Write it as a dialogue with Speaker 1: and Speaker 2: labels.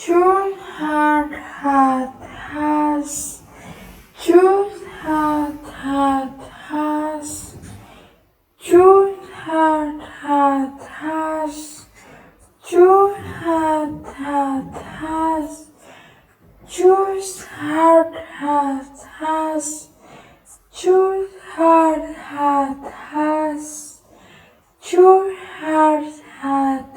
Speaker 1: Choose heart, heart, has. Choose heart, heart, has. Choose heart, heart, has. Choose heart, heart, has. Choose heart, heart, has. Choose heart, heart, has. Choose heart, heart,